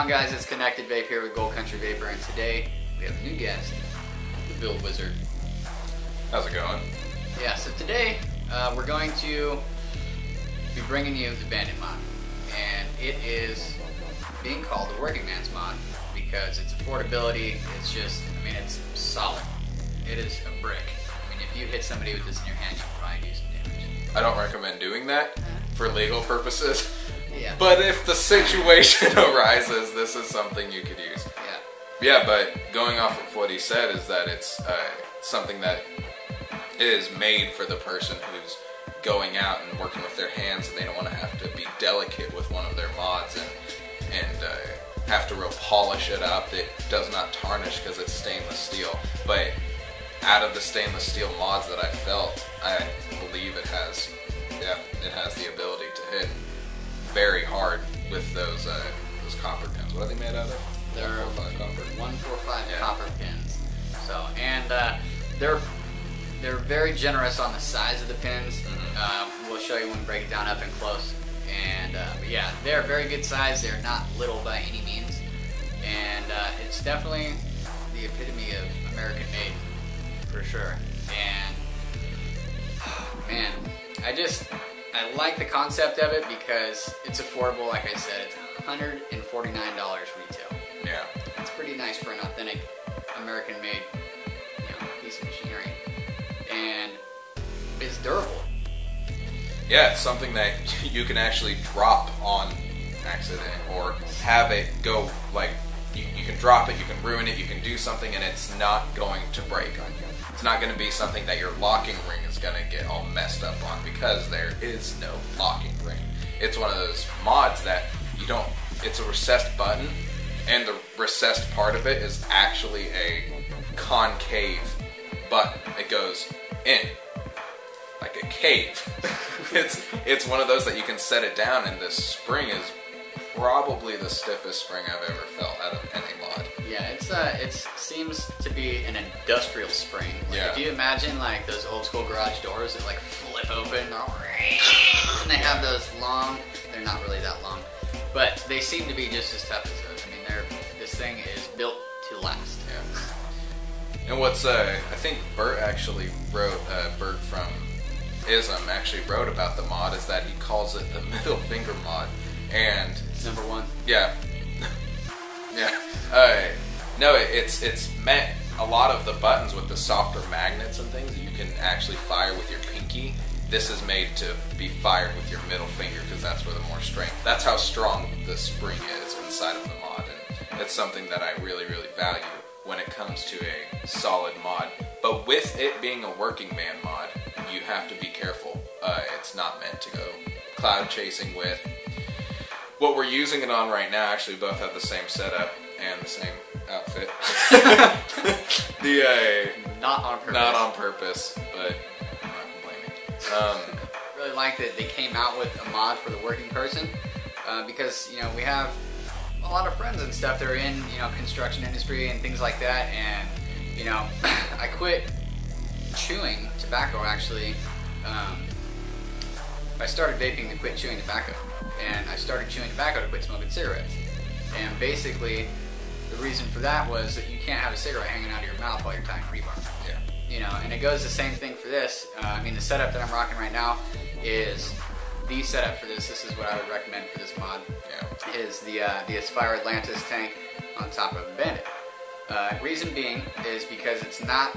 on, guys? It's Connectedvape here with Gold Country Vapor, and today we have a new guest, the BuildWizard. How's it going? Yeah, so today we're going to be bringing you the Bandit Mod, and it is being called the Working Man's Mod because its affordability, it's just, I mean, it's solid. It is a brick. I mean, if you hit somebody with this in your hand, you'll probably do some damage. I don't recommend doing that for legal purposes. Yeah. But if the situation arises, this is something you could use. Yeah. Yeah, but going off of what he said is that it's something that is made for the person who's going out and working with their hands, and they don't want to have to be delicate with one of their mods and have to real polish it up. It does not tarnish because it's stainless steel. But out of the stainless steel mods that I felt, I believe it has the ability to hit very hard with those copper pins. What are they made out of? They're 145 copper. 145 Yeah. copper pins. So, and they're very generous on the size of the pins. We'll show you when we break it down up and close. And but yeah, they're very good size. They're not little by any means, and it's definitely the epitome of American made for sure. And man, I like the concept of it because it's affordable. Like I said, it's $149 retail. Yeah. It's pretty nice for an authentic American-made, piece of machinery, and it's durable. Yeah, it's something that you can actually drop on accident or have it go, like, you can drop it, you can ruin it, you can do something, and it's not going to break on you. It's not going to be something that your locking ring is going to get all messed up on because there is no locking ring. It's one of those mods that you don't, it's a recessed button, and the recessed part of it is actually a concave button. It goes in like a cave. It's one of those that you can set it down, and this spring is probably the stiffest spring I've ever felt out of any mod. Yeah, it seems to be an industrial spring. Like, Yeah. if you imagine like those old school garage doors that like flip open, and they have those long. They're not really that long, but they seem to be just as tough as those. I mean, this thing is built to last. Yeah. And what's I think Bert actually wrote, Bert from ISM actually wrote about the mod, is that he calls it the middle finger mod. And It's number one. yeah, yeah. No, it's meant, a lot of the buttons with the softer magnets and things that you can actually fire with your pinky. This is made to be fired with your middle finger because that's where the more strength. That's how strong the spring is inside of the mod, and it's something that I really, really value when it comes to a solid mod. But with it being a working man mod, you have to be careful. It's not meant to go cloud chasing with. What we're using it on right now, actually both have the same setup and the same outfit. Not on purpose. Not on purpose, but I'm not complaining. Really like that they came out with a mod for the working person because we have a lot of friends and stuff that are in construction industry and things like that, and I quit chewing tobacco actually. I started vaping to quit chewing tobacco, and I started chewing tobacco to quit smoking cigarettes. And basically, the reason for that was that you can't have a cigarette hanging out of your mouth while you're tying rebar. Yeah. And it goes the same thing for this. I mean, the setup that I'm rocking right now is the setup for this. This is what I would recommend for this mod. Yeah. Is the Aspire Atlantis tank on top of the Bandit. Reason being is because it's not.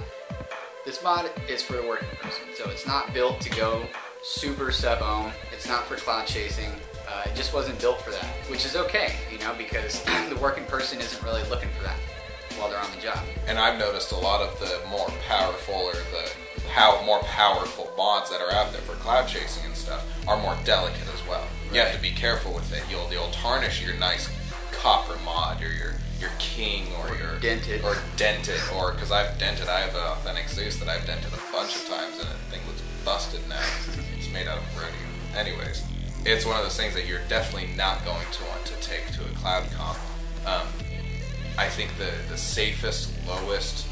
This mod is for the working person, so it's not built to go super sub-ohm. It's not for cloud chasing. It just wasn't built for that, which is okay, because the working person isn't really looking for that while they're on the job. And I've noticed a lot of the more powerful or the more powerful mods that are out there for cloud chasing and stuff are more delicate as well. Right. You have to be careful with it. You'll tarnish your nice copper mod or your king or your dented or because I've dented. I have an authentic Zeus that I've dented a bunch of times, and the thing looks busted now. It's made out of rhodium. Anyways, it's one of those things that you're definitely not going to want to take to a cloud comp. I think the safest, lowest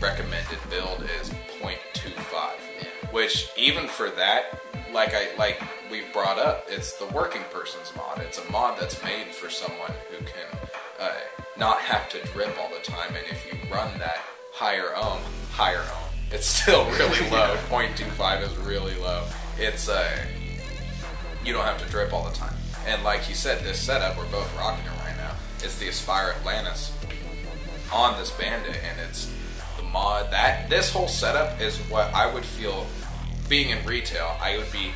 recommended build is 0.25, which even for that like we've brought up, it's the working person's mod. It's a mod that's made for someone who can not have to drip all the time. And if you run that higher ohm, it's still really low. 0.25 is really low. It's you don't have to drip all the time. And like you said, this setup, we're both rocking it right now. It's the Aspire Atlantis on this Bandit, and it's the mod that this whole setup is what I would feel being in retail. I would be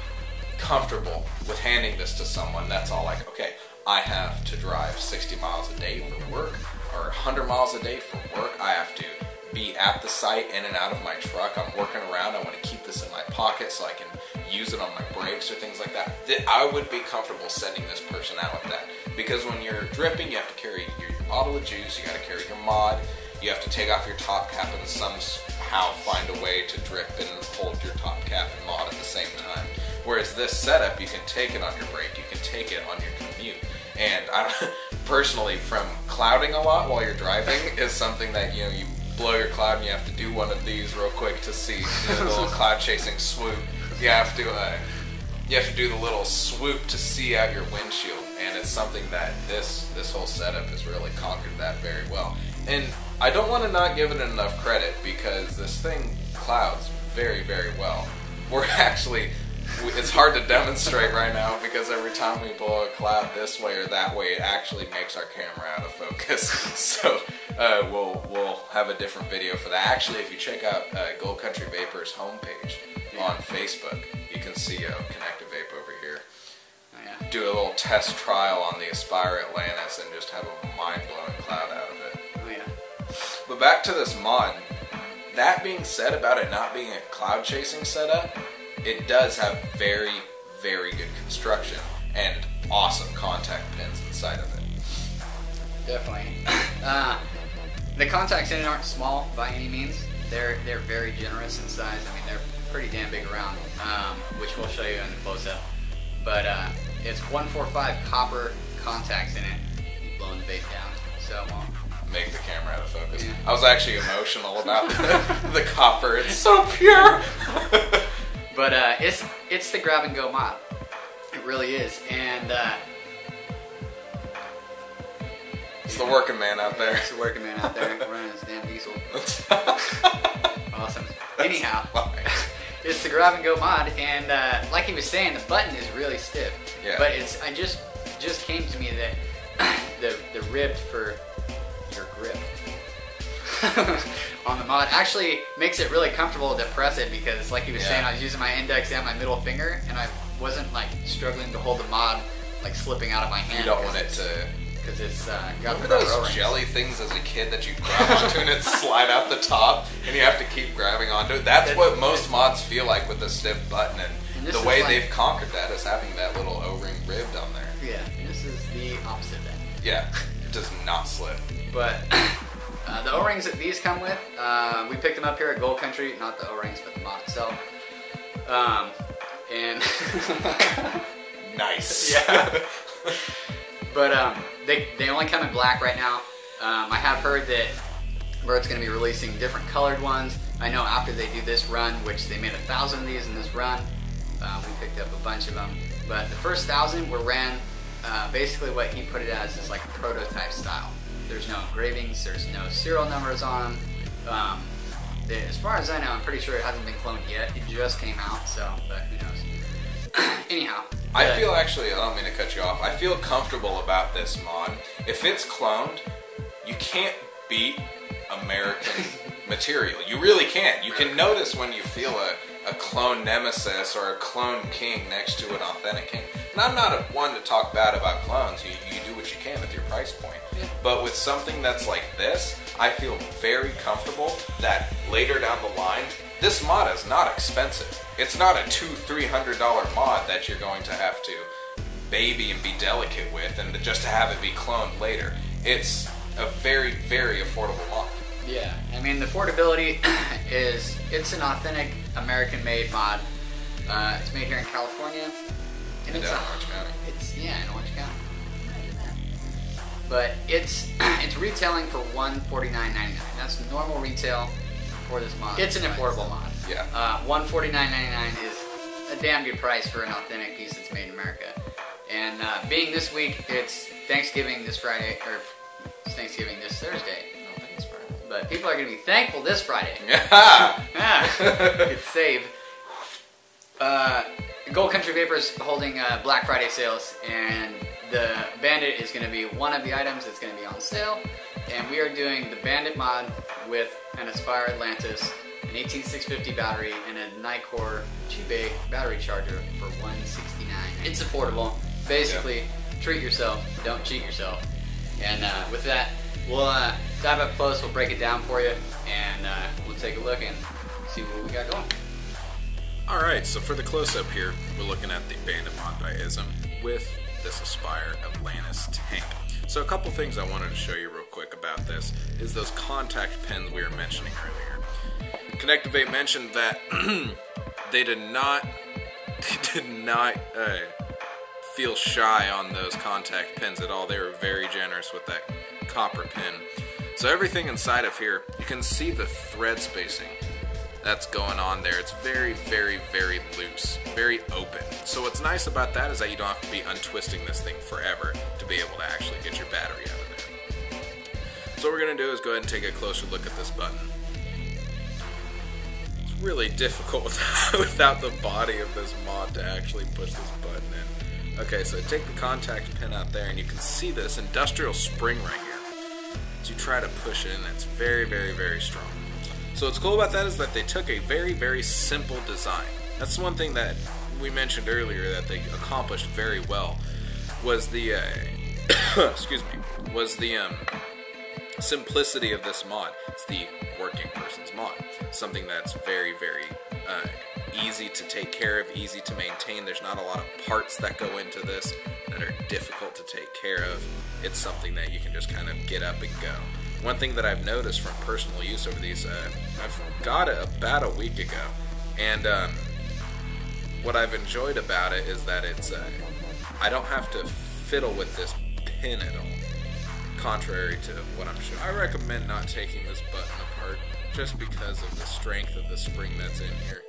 comfortable with handing this to someone that's all like, okay, I have to drive 60 miles a day for work or 100 miles a day for work. I have to be at the site, in and out of my truck. I'm working around. I want to keep this in my pocket so I can use it on my brakes or things like that. I would be comfortable sending this person out with that. Because when you're dripping, you have to carry your bottle of juice, you got to carry your mod, you have to take off your top cap and somehow find a way to drip and hold your top cap and mod at the same time. Whereas this setup, you can take it on your brake, you can take it on your commute. And personally, from clouding a lot while you're driving is something that, you blow your cloud and you have to do one of these real quick to see the little cloud chasing swoop. You have to do the little swoop to see out your windshield, and it's something that this whole setup has really conquered that very well. And I don't want to not give it enough credit, because this thing clouds very, very well. We're actually, it's hard to demonstrate right now because every time we blow a cloud this way or that way, it actually makes our camera out of focus. So we'll have a different video for that. Actually, if you check out Gold Country Vapor's homepage on Facebook, you can see Connectedvape over here. Oh, yeah. Do a little test trial on the Aspire Atlantis and just have a mind-blowing cloud out of it. Oh yeah. But back to this mod. That being said, about it not being a cloud chasing setup, it does have very, very good construction and awesome contact pins inside of it. Definitely. The contacts in it aren't small by any means. They're very generous in size. I mean, they're pretty damn big around, which we'll show you in the close-up. But it's 145 copper contacts in it, blowing the vape down, so it won't make the camera out of focus. Yeah. I was actually emotional about the copper. It's so pure. But it's the grab and go mod. It really is, and it's the working man out there. It's the working man out there running his damn diesel. Awesome. Anyhow, it's the grab and go mod, and like he was saying, the button is really stiff. Yeah. But it just came to me that the rib for your grip on the mod actually makes it really comfortable to press it, because like he was saying, I was using my index and my middle finger, and I wasn't like struggling to hold the mod like slipping out of my hand. You don't want it to, because it's got remember the those O-rings. jelly things as a kid that you grab onto and it slide out the top and you have to keep grabbing onto it? That's what most mods feel like with the stiff button, and the way they've conquered that is having that little O-ring rib down there. Yeah, and this is the opposite then. Yeah, it does not slip. But the O-rings that these come with, we picked them up here at Gold Country, not the O-rings, but the mod itself. And nice. Yeah. But they only come in black right now. I have heard that Bird's going to be releasing different colored ones. I know after they do this run, which they made 1,000 of these in this run, we picked up a bunch of them. But the first 1,000 were ran basically what he put it as is like a prototype style. There's no engravings, there's no serial numbers on them. As far as I know, I'm pretty sure it hasn't been cloned yet. It just came out, so, but who knows. Anyhow. I feel actually, I don't mean to cut you off, I feel comfortable about this mod. If it's cloned, you can't beat American material. You really can't. You can notice when you feel a clone Nemesis or a clone King next to an authentic King. And I'm not one to talk bad about clones. You do what you can with your price point. Yeah. But with something that's like this, I feel very comfortable that later down the line, this mod is not expensive. It's not a $200-300 mod that you're going to have to baby and be delicate with and just to have it be cloned later. It's a very, very affordable mod. Yeah, I mean the affordability it's an authentic American-made mod. It's made here in California. And in Orange County. In Orange County. But it's retailing for $149.99. That's normal retail for this mod. It's an affordable mod. Yeah. $149.99 is a damn good price for an authentic piece that's made in America. And being this week, it's Thanksgiving this Friday, or it's Thanksgiving this Thursday. I don't think it's Friday. But people are going to be thankful this Friday. Yeah. Good save. Gold Country Vapor's holding Black Friday sales, and the Bandit is going to be one of the items that's going to be on sale. And we are doing the Bandit mod with an Aspire Atlantis, an 18650 battery, and a Nikkor 2-bay battery charger for $169. It's affordable. Basically, treat yourself, don't cheat yourself. And with that, we'll dive up close, we'll break it down for you, and we'll take a look and see what we got going. Alright, so for the close-up here, we're looking at the Bandit Mod by ISM with this Aspire Atlantis tank. So a couple things I wanted to show you real quick about this is those contact pins we were mentioning earlier. Connectedvape mentioned that they did not feel shy on those contact pins at all. They were very generous with that copper pin. So everything inside of here, you can see the thread spacing that's going on there. It's very, very, very loose, very open. So what's nice about that is that you don't have to be untwisting this thing forever to be able to actually get your battery out of there. So what we're going to do is go ahead and take a closer look at this button. It's really difficult without the body of this mod to actually push this button in. Okay, so take the contact pin out there and you can see this industrial spring right here. So you try to push it in, it's very, very, very strong. So what's cool about that is that they took a very, very simple design. That's one thing that we mentioned earlier that they accomplished very well was the excuse me, was the simplicity of this mod. It's the working person's mod. Something that's very, very easy to take care of, easy to maintain. There's not a lot of parts that go into this that are difficult to take care of. It's something that you can just kind of get up and go. One thing that I've noticed from personal use over these, I've got it about a week ago, and what I've enjoyed about it is that it's, I don't have to fiddle with this pin at all, contrary to what I'm showing. I recommend not taking this button apart, just because of the strength of the spring that's in here,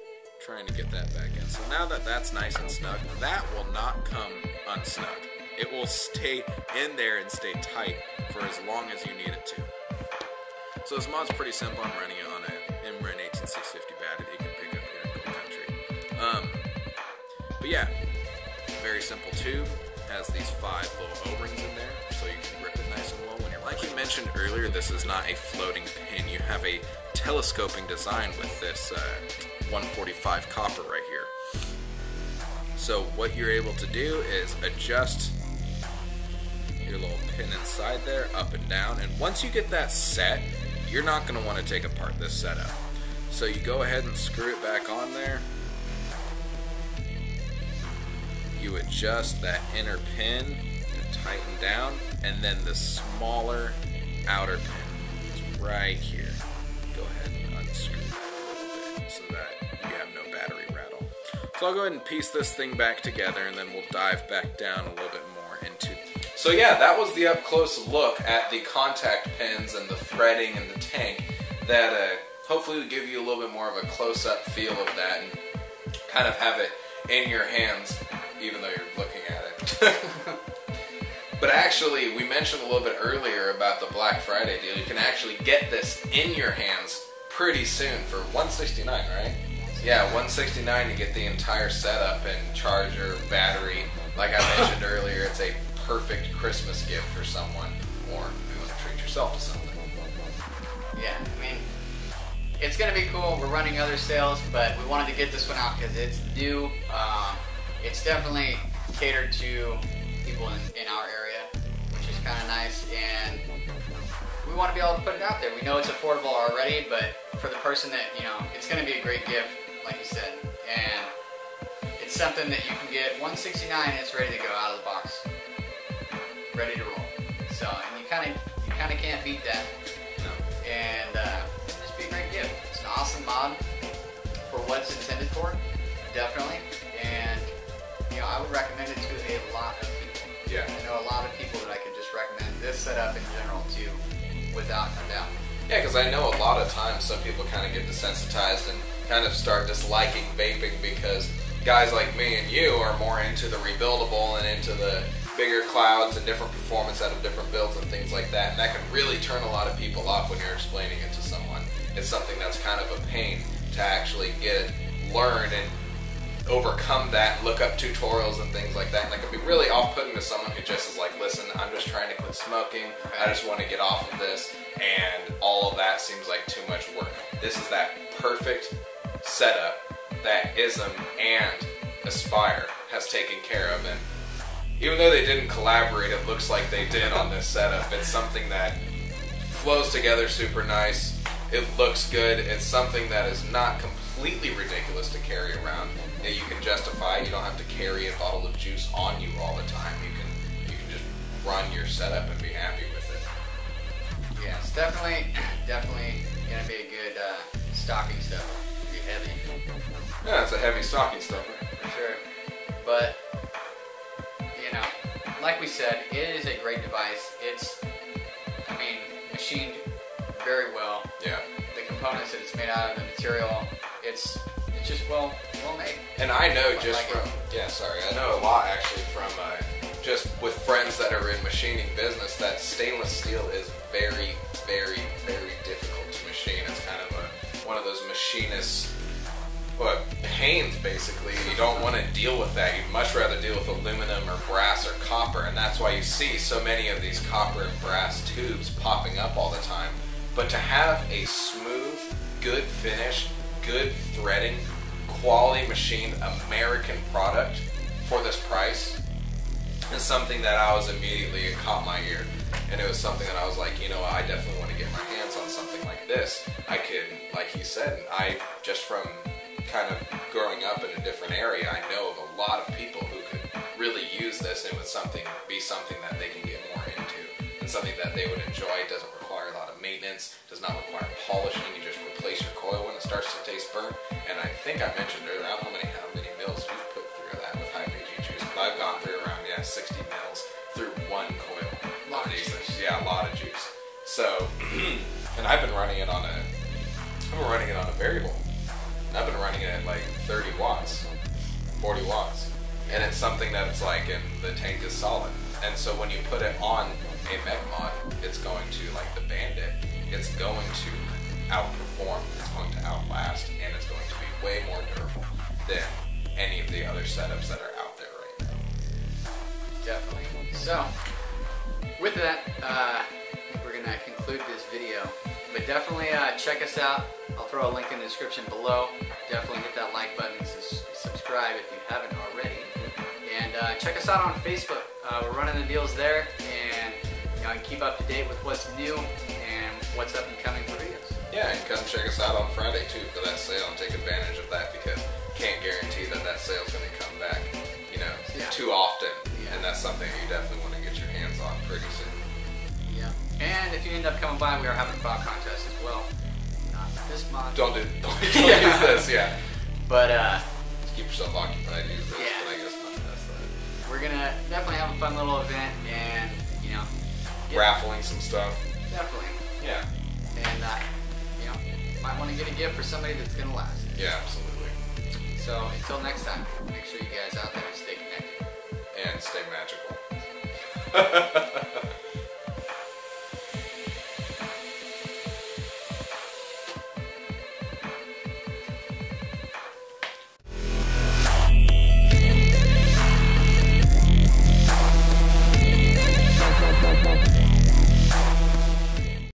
trying to get that back in. So now that that's nice and snug, that will not come unsnug. It will stay in there and stay tight for as long as you need it to. So this mod's pretty simple. I'm running it on a MREN 18650 battery that you can pick up here in Gold Country. But yeah, very simple tube. Has these 5 little O-rings in there, so you can grip it nice and well when you're. Like you mentioned earlier, this is not a floating pin. You have a telescoping design with this 145 copper right here. So what you're able to do is adjust your little pin inside there, up and down, and once you get that set, you're not going to want to take apart this setup. So you go ahead and screw it back on there. You adjust that inner pin and tighten down, and then the smaller outer pin is right here. Go ahead and unscrew that a little bit so that you have no battery rattle. So I'll go ahead and piece this thing back together, and then we'll dive back down a little bit more into. So yeah, that was the up close look at the contact pins and the threading and the tank. That hopefully will give you a little bit more of a close up feel of that and kind of have it in your hands, even though you're looking at it. But actually, we mentioned a little bit earlier about the Black Friday deal. You can actually get this in your hands pretty soon for $169, right? Yeah, $169 to get the entire setup and charger, battery. Like I mentioned earlier, it's a perfect Christmas gift for someone, or if you want to treat yourself to something. Yeah, I mean, it's going to be cool. We're running other sales, but we wanted to get this one out because it's new. It's definitely catered to people in our area, which is kind of nice, and we want to be able to put it out there. We know it's affordable already, but for the person that, you know, it's going to be a great gift, like you said, and it's something that you can get $169 and it's ready to go out of the box, ready to roll. So, and you kind of can't beat that. No. And it'll just be a great gift. It's an awesome mod for what it's intended for, definitely. And you know, I would recommend it to a lot of people. Yeah. I know a lot of people that I could just recommend this setup in general too, without a doubt. Yeah, because I know a lot of times some people kind of get desensitized and kind of start disliking vaping because guys like me and you are more into the rebuildable and into the bigger clouds and different performance out of different builds and things like that, and that can really turn a lot of people off when you're explaining it to someone. It's something that's kind of a pain to actually get it, learn, and overcome that, look up tutorials and things like that, and that can be really off-putting to someone who just is like, listen, I'm just trying to quit smoking, I just want to get off of this, and all of that seems like too much work. This is that perfect setup that ISM and Aspire has taken care of, and even though they didn't collaborate, it looks like they did on this setup. It's something that flows together super nice, it looks good, it's something that is not completely ridiculous to carry around. That you can justify. You don't have to carry a bottle of juice on you all the time. You can just run your setup and be happy with it. Yeah, it's definitely gonna be a good stocking stuffer. It'll be heavy. Yeah, it's a heavy stocking stuffer. For sure. But you know, like we said, it is a great device. It's, I mean, machined very well. Yeah. The components that it's made out of, the material, it's just well made. And I know just like from, I know a lot actually from just with friends that are in machining business that stainless steel is very, very, very difficult to machine. It's kind of one of those machinist pains basically. You don't want to deal with that. You'd much rather deal with aluminum or brass or copper, and that's why you see so many of these copper and brass tubes popping up all the time. But to have a smooth, good finish, good threading, quality machined American product for this price is something that I was immediately, it caught my ear. And it was something that I was like, you know, I definitely want to get my hands on something like this. I could, like he said, I just from kind of growing up in a different area, I know of a lot of people who could really use this, and it would be something that they can get more into and something that they would enjoy. It doesn't require a lot of maintenance, does not require polishing. You just replace your coil when it starts to taste burnt. And I think I mentioned earlier, I don't know how many mils we've put through that with high VG juice, but I've gone through around 60 mils through one coil. Yeah, a lot of juice. So, and I've been running it on a variable. And I've been running it at like 30 watts, 40 watts. And it's something that it's like, and the tank is solid. And so when you put it on a mech mod, it's going to, like the Bandit, it's going to outperform, it's going to outlast, and it's going to be way more durable than any of the other setups that are out there right now. Definitely. So, with that, we're going to conclude this video. But definitely check us out. I'll throw a link in the description below. Definitely hit that like button and subscribe if you haven't already. And check us out on Facebook. We're running the deals there, and you know, keep up to date with what's new and what's up and coming for videos. Yeah, and come check us out on Friday too for that sale and take advantage of that, because can't guarantee that that sale's going to come back, you know, too often. Yeah. And that's something you definitely want to get your hands on pretty soon. Yeah. And if you end up coming by, we are having a cloud contest as well. Not this month. Don't use this, yeah. But just keep yourself occupied, use this, yeah. but I guess not past that. We're gonna definitely have a fun little event, and you know, raffling some stuff. Definitely. Yeah. And you know, might want to get a gift for somebody that's gonna last. Yeah, absolutely. So until next time, make sure you guys out there stay connected and stay magical.